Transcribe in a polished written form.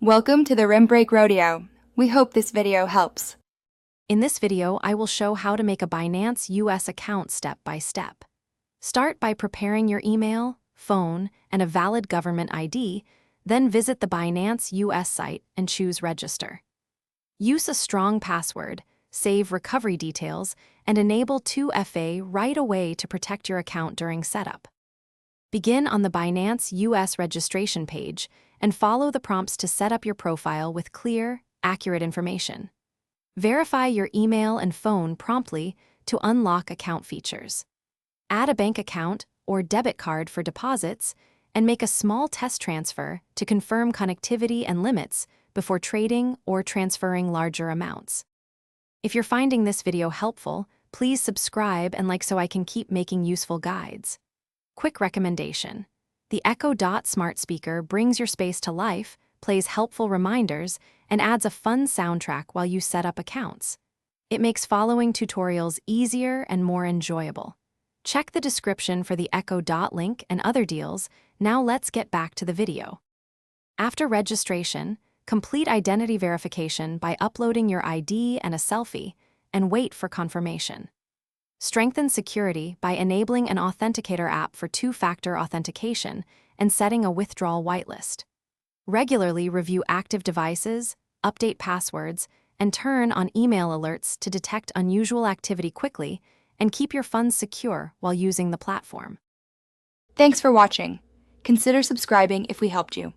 Welcome to the Rim Break Rodeo. We hope this video helps. In this video, I will show how to make a Binance US account step by step. Start by preparing your email, phone, and a valid government ID, then visit the Binance US site and choose Register. Use a strong password, save recovery details, and enable 2FA right away to protect your account during setup. Begin on the Binance US registration page and follow the prompts to set up your profile with clear, accurate information. Verify your email and phone promptly to unlock account features. Add a bank account or debit card for deposits and make a small test transfer to confirm connectivity and limits before trading or transferring larger amounts. If you're finding this video helpful, please subscribe and like so I can keep making useful guides. Quick recommendation: the Echo Dot smart speaker brings your space to life, plays helpful reminders, and adds a fun soundtrack while you set up accounts. It makes following tutorials easier and more enjoyable. Check the description for the Echo Dot link and other deals. Now let's get back to the video. After registration, complete identity verification by uploading your ID and a selfie, and wait for confirmation. Strengthen security by enabling an authenticator app for two-factor authentication and setting a withdrawal whitelist. Regularly review active devices, update passwords, and turn on email alerts to detect unusual activity quickly and keep your funds secure while using the platform. Thanks for watching. Consider subscribing if we helped you.